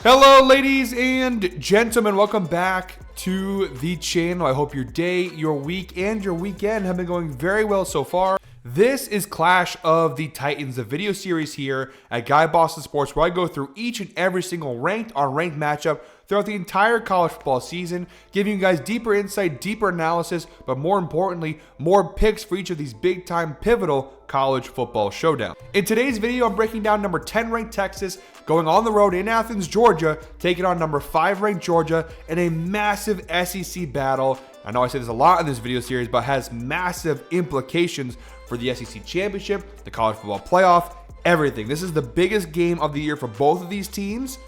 Hello, ladies and gentlemen. Welcome back to the channel. I hope your day, your week, and your weekend have been going very well so far. This is Clash of the Titans, a video series here at Guy Boston Sports, where I go through each and every single ranked on ranked matchup throughout the entire college football season, giving you guys deeper insight, deeper analysis, but more importantly, more picks for each of these big-time pivotal college football showdown. In today's video, I'm breaking down number 10 ranked Texas going on the road in Athens, Georgia, taking on number 5 ranked Georgia in a massive SEC battle. I know I say this a lot in this video series, but has massive implications for the SEC championship, the college football playoff, everything. This is the biggest game of the year for both of these teams.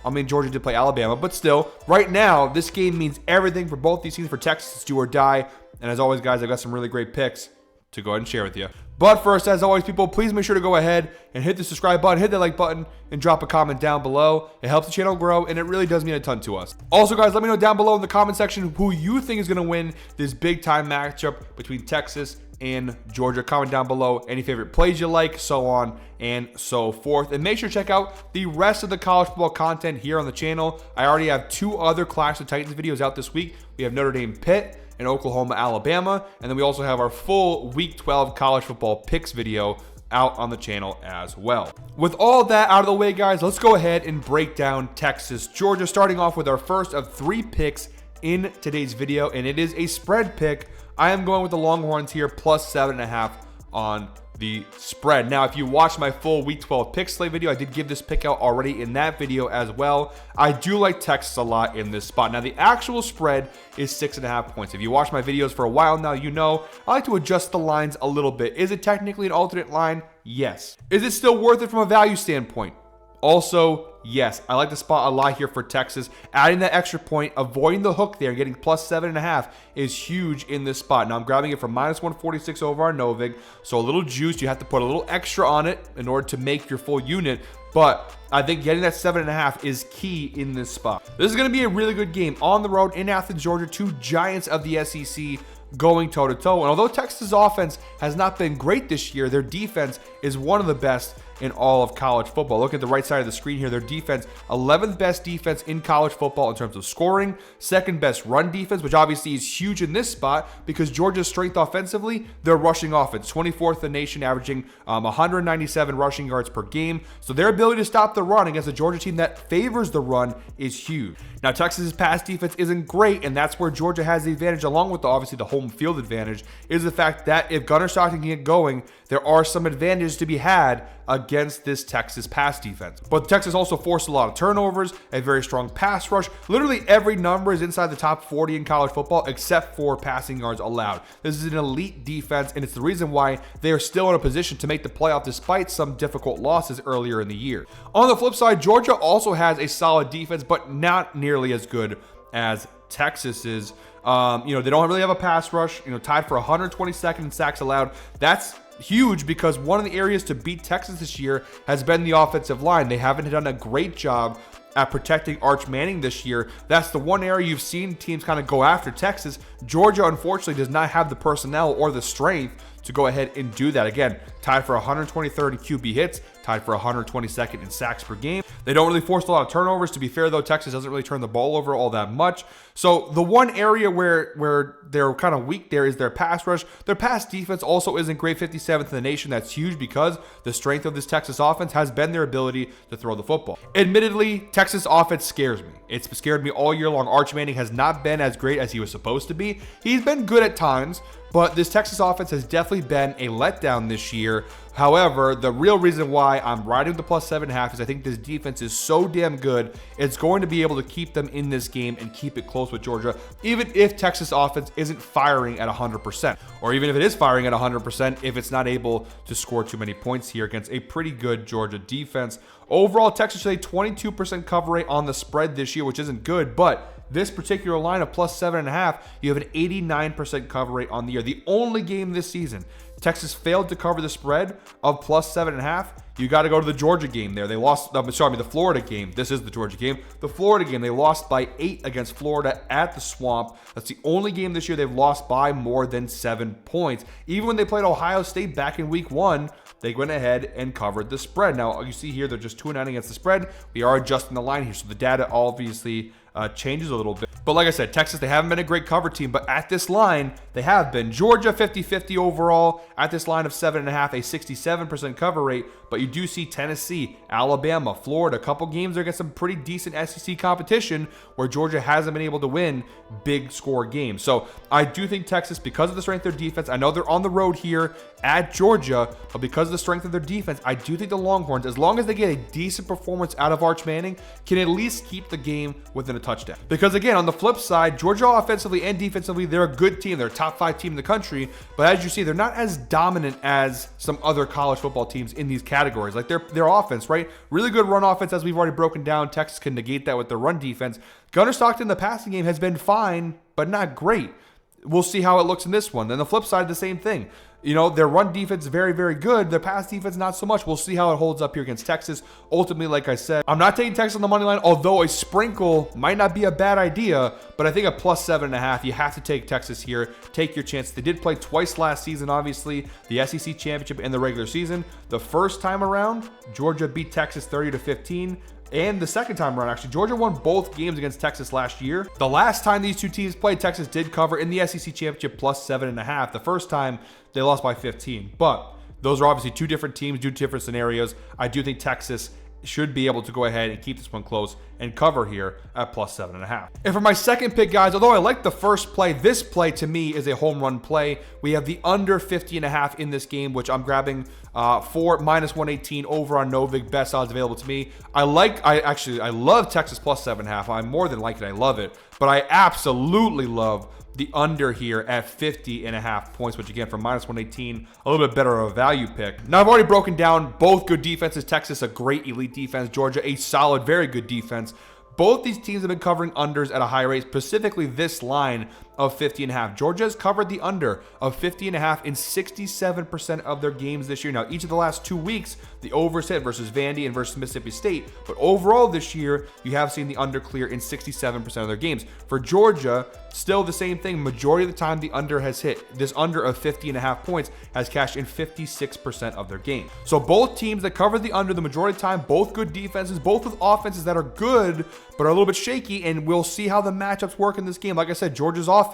I mean, Georgia did play Alabama, but still, right now, this game means everything for both these teams. For Texas, it's do or die. And as always, guys, I've got some really great picks to go ahead and share with you. But first, as always, people, please make sure to go ahead and hit the subscribe button, hit the like button, and drop a comment down below. It helps the channel grow, and it really does mean a ton to us. Also, guys, let me know down below in the comment section who you think is going to win this big-time matchup between Texas and Georgia. Comment down below any favorite plays you like, so on and so forth. And make sure to check out the rest of the college football content here on the channel. I already have 2 other Clash of Titans videos out this week. We have Notre Dame Pitt and Oklahoma, Alabama. And then we also have our full Week 12 college football picks video out on the channel as well. With all that out of the way, guys, let's go ahead and break down Texas, Georgia, starting off with our first of 3 picks in today's video, and it is a spread pick. I am going with the Longhorns here, plus 7.5 on the spread. Now, if you watched my full Week 12 pick slate video, I did give this pick out already in that video as well. I do like Texas a lot in this spot. Now, the actual spread is 6.5 points. If you watch my videos for a while now, you know I like to adjust the lines a little bit. Is it technically an alternate line? Yes. Is it still worth it from a value standpoint? Also, yes. I like the spot a lot here for Texas. Adding that extra point, avoiding the hook there, getting plus 7.5 is huge in this spot. Now, I'm grabbing it from minus 146 over on Novig. So a little juice. You have to put a little extra on it in order to make your full unit. But I think getting that 7.5 is key in this spot. This is going to be a really good game on the road in Athens, Georgia. 2 giants of the SEC going toe-to-toe. And although Texas' offense has not been great this year, their defense is one of the best in all of college football. Look at the right side of the screen here. Their defense, 11th best defense in college football in terms of scoring, 2nd best run defense, which obviously is huge in this spot because Georgia's strength offensively, their rushing offense, 24th in the nation, averaging 197 rushing yards per game. So their ability to stop the run against a Georgia team that favors the run is huge. Now, Texas's pass defense isn't great, and that's where Georgia has the advantage, along with obviously the home field advantage, is the fact that if Gunnar Stockton can get going, there are some advantages to be had against this Texas pass defense. But Texas also forced a lot of turnovers, a very strong pass rush. Literally every number is inside the top 40 in college football except for passing yards allowed. This is an elite defense, and it's the reason why they are still in a position to make the playoff despite some difficult losses earlier in the year. On the flip side, Georgia also has a solid defense, but not nearly as good as Texas is. They don't really have a pass rush, tied for 122nd in sacks allowed. That's huge because one of the areas to beat Texas this year has been the offensive line. They haven't done a great job at protecting Arch Manning this year. That's the one area you've seen teams kind of go after Texas. Georgia, unfortunately, does not have the personnel or the strength to go ahead and do that. Again, tied for 123rd in QB hits, tied for 122nd in sacks per game. They don't really force a lot of turnovers. To be fair, though, Texas doesn't really turn the ball over all that much. So the one area where they're kind of weak there is their pass rush. Their pass defense also isn't great, 57th in the nation. That's huge because the strength of this Texas offense has been their ability to throw the football. Admittedly, Texas offense scares me. It's scared me all year long. Arch Manning has not been as great as he was supposed to be. He's been good at times, but this Texas offense has definitely been a letdown this year. However, the real reason why I'm riding with the plus 7.5 is I think this defense is so damn good, it's going to be able to keep them in this game and keep it close with Georgia, even if Texas offense isn't firing at 100%, or even if it is firing at 100%, if it's not able to score too many points here against a pretty good Georgia defense. Overall, Texas has a 22% cover rate on the spread this year, which isn't good, but this particular line of plus 7.5, you have an 89% cover rate on the year. The only game this season Texas failed to cover the spread of plus 7.5. You got to go to the Georgia game there. They lost, the Florida game. This is the Georgia game. The Florida game, they lost by 8 against Florida at the Swamp. That's the only game this year they've lost by more than 7 points. Even when they played Ohio State back in week 1, they went ahead and covered the spread. Now, you see here, they're just 2-9 against the spread. We are adjusting the line here, so the data obviously changes a little bit. But like I said, Texas, they haven't been a great cover team, but at this line, they have been. Georgia, 50-50 overall. At this line of 7.5, a 67% cover rate. But you do see Tennessee, Alabama, Florida, a couple games there against some pretty decent SEC competition where Georgia hasn't been able to win big score games. So I do think Texas, because of the strength of their defense, I know they're on the road here at Georgia, but because of the strength of their defense, I do think the Longhorns, as long as they get a decent performance out of Arch Manning, can at least keep the game within a touchdown. Because again, on the flip side, Georgia offensively and defensively, they're a good team. They're a top 5 team in the country, but as you see, they're not as dominant as some other college football teams in these categories. Like their offense, right? Really good run offense, as we've already broken down. Texas can negate that with their run defense. Gunnar Stockton, the passing game, has been fine, but not great. We'll see how it looks in this one. Then the flip side, the same thing. You know, their run defense is very, very good. Their pass defense, not so much. We'll see how it holds up here against Texas. Ultimately, like I said, I'm not taking Texas on the money line, although a sprinkle might not be a bad idea, but I think a plus 7.5, you have to take Texas here. Take your chance. They did play twice last season, obviously, the SEC championship and the regular season. The first time around, Georgia beat Texas 30-15. And the second time around, actually, Georgia won both games against Texas last year. The last time these two teams played, Texas did cover in the SEC championship plus 7.5. The first time, they lost by 15. But those are obviously two different teams, two different scenarios. I do think Texas should be able to go ahead and keep this one close and cover here at plus 7.5. And for my second pick, guys, although I like the first play, this play to me is a home run play. We have the under 50.5 in this game, which I'm grabbing for minus 118 over on Novig. Best odds available to me. I love Texas plus 7.5. I more than like it. I love it. But I absolutely love the under here at 50.5 points, which again, from minus 118, a little bit better of a value pick. Now, I've already broken down both good defenses. Texas, a great elite defense. Georgia, a solid, very good defense. Both these teams have been covering unders at a high rate, specifically this line of 50.5. Georgia has covered the under of 50.5 in 67% of their games this year. Now, each of the last 2 weeks, the overs hit versus Vandy and versus Mississippi State. But overall this year, you have seen the under clear in 67% of their games. For Georgia, still the same thing. Majority of the time, the under has hit. This under of 50.5 points has cashed in 56% of their games. So both teams that cover the under the majority of the time, both good defenses, both with offenses that are good, but are a little bit shaky, and we'll see how the matchups work in this game. Like I said, Georgia's offense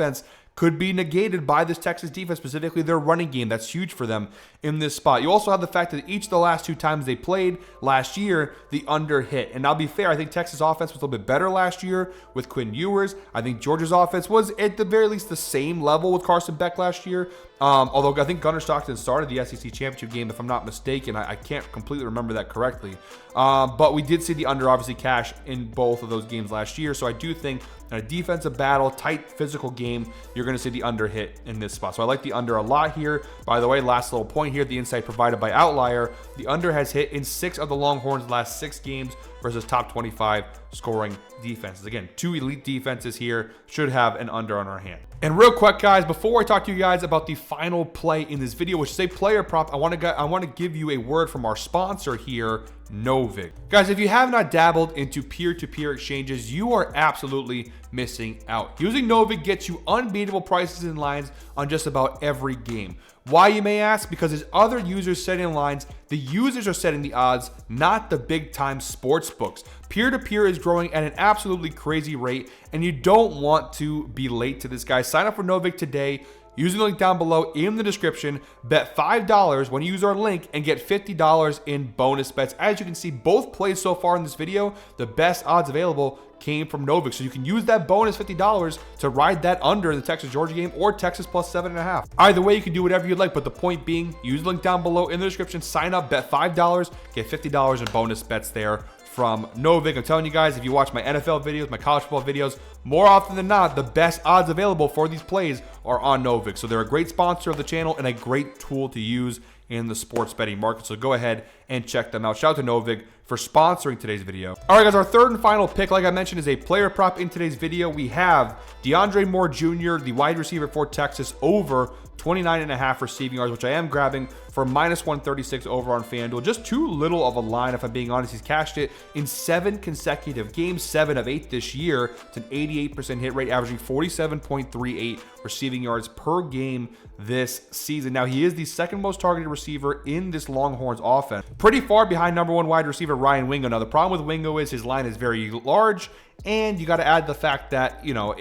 could be negated by this Texas defense, specifically their running game. That's huge for them in this spot. You also have the fact that each of the last 2 times they played last year, the under hit. And I'll be fair, I think Texas offense was a little bit better last year with Quinn Ewers. I think Georgia's offense was at the very least the same level with Carson Beck last year. Although I think Gunnar Stockton started the SEC championship game, if I'm not mistaken. I can't completely remember that correctly. But we did see the under obviously cash in both of those games last year. So I do think in a defensive battle, tight physical game, you're going to see the under hit in this spot. So I like the under a lot here. By the way, last little point here, the insight provided by Outlier. The under has hit in 6 of the Longhorns' last 6 games versus top 25 scoring defenses. Again, 2 elite defenses here, should have an under on our hand. And real quick, guys, before I talk to you guys about the final play in this video, which is a player prop, I want to give you a word from our sponsor here, Novig. Guys, if you have not dabbled into peer-to-peer exchanges, you are absolutely missing out. Using Novig gets you unbeatable prices and lines on just about every game. Why, you may ask? Because as other users setting lines, the users are setting the odds, not the big-time sports books. Peer-to-peer is growing at an absolutely crazy rate, and you don't want to be late to this, guys. Sign up for Novig today. Use the link down below in the description. Bet $5 when you use our link and get $50 in bonus bets. As you can see, both plays so far in this video, the best odds available came from Novig. So you can use that bonus $50 to ride that under in the Texas-Georgia game or Texas plus 7.5. Either way, you can do whatever you'd like, but the point being, use the link down below in the description. Sign up, bet $5, get $50 in bonus bets there from Novig. I'm telling you guys, if you watch my NFL videos, my college football videos, more often than not, the best odds available for these plays are on Novig. So they're a great sponsor of the channel and a great tool to use in the sports betting market. So go ahead and check them out. Shout out to Novig for sponsoring today's video. All right, guys, our third and final pick, like I mentioned, is a player prop in today's video. We have DeAndre Moore Jr., the wide receiver for Texas, over 29.5 receiving yards, which I am grabbing for -136 over on FanDuel. Just too little of a line, if I'm being honest. He's cashed it in 7 consecutive games, 7 of 8 this year. It's an 88% hit rate, averaging 47.38 receiving yards per game this season. Now, he is the second most targeted receiver in this Longhorns offense, pretty far behind number 1 wide receiver Ryan Wingo. Now, the problem with Wingo is his line is very large, and you got to add the fact that, you know,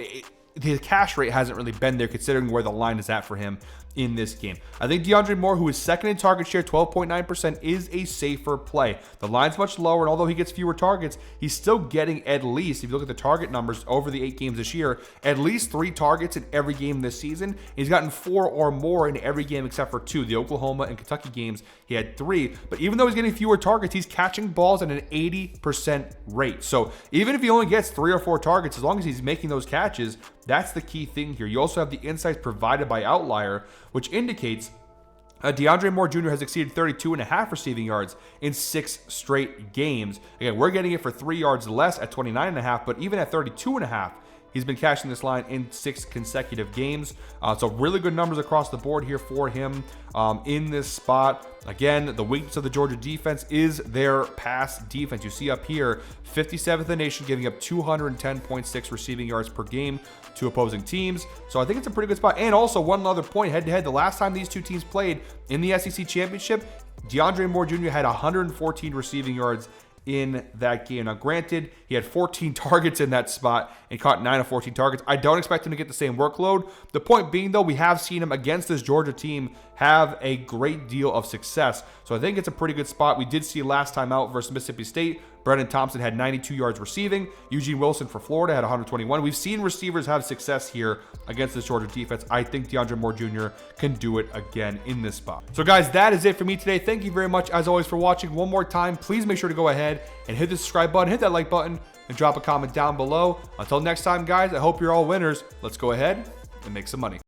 his cash rate hasn't really been there considering where the line is at for him in this game. I think DeAndre Moore, who is second in target share, 12.9%, is a safer play. The line's much lower, and although he gets fewer targets, he's still getting at least, if you look at the target numbers over the 8 games this year, at least 3 targets in every game this season. He's gotten 4 or more in every game except for 2. The Oklahoma and Kentucky games, he had 3. But even though he's getting fewer targets, he's catching balls at an 80% rate. So even if he only gets 3 or 4 targets, as long as he's making those catches, that's the key thing here. You also have the insights provided by Outlier, which indicates DeAndre Moore Jr. has exceeded 32.5 receiving yards in 6 straight games. Again, we're getting it for 3 yards less at 29.5, but even at 32.5, he's been cashing this line in 6 consecutive games. So really good numbers across the board here for him in this spot. Again, the weakness of the Georgia defense is their pass defense. You see up here, 57th in the nation, giving up 210.6 receiving yards per game to opposing teams. So I think it's a pretty good spot. And also one other point, head-to-head, the last time these two teams played in the SEC Championship, DeAndre Moore Jr. had 114 receiving yards in that game. Now, granted, he had 14 targets in that spot and caught 9 of 14 targets. I don't expect him to get the same workload. The point being, though, we have seen him against this Georgia team have a great deal of success. So I think it's a pretty good spot. We did see last time out versus Mississippi State, Brennan Thompson had 92 yards receiving. Eugene Wilson for Florida had 121. We've seen receivers have success here against this Georgia defense. I think DeAndre Moore Jr. can do it again in this spot. So guys, that is it for me today. Thank you very much, as always, for watching. One more time, please make sure to go ahead and hit the subscribe button, hit that like button, and drop a comment down below. Until next time, guys, I hope you're all winners. Let's go ahead and make some money.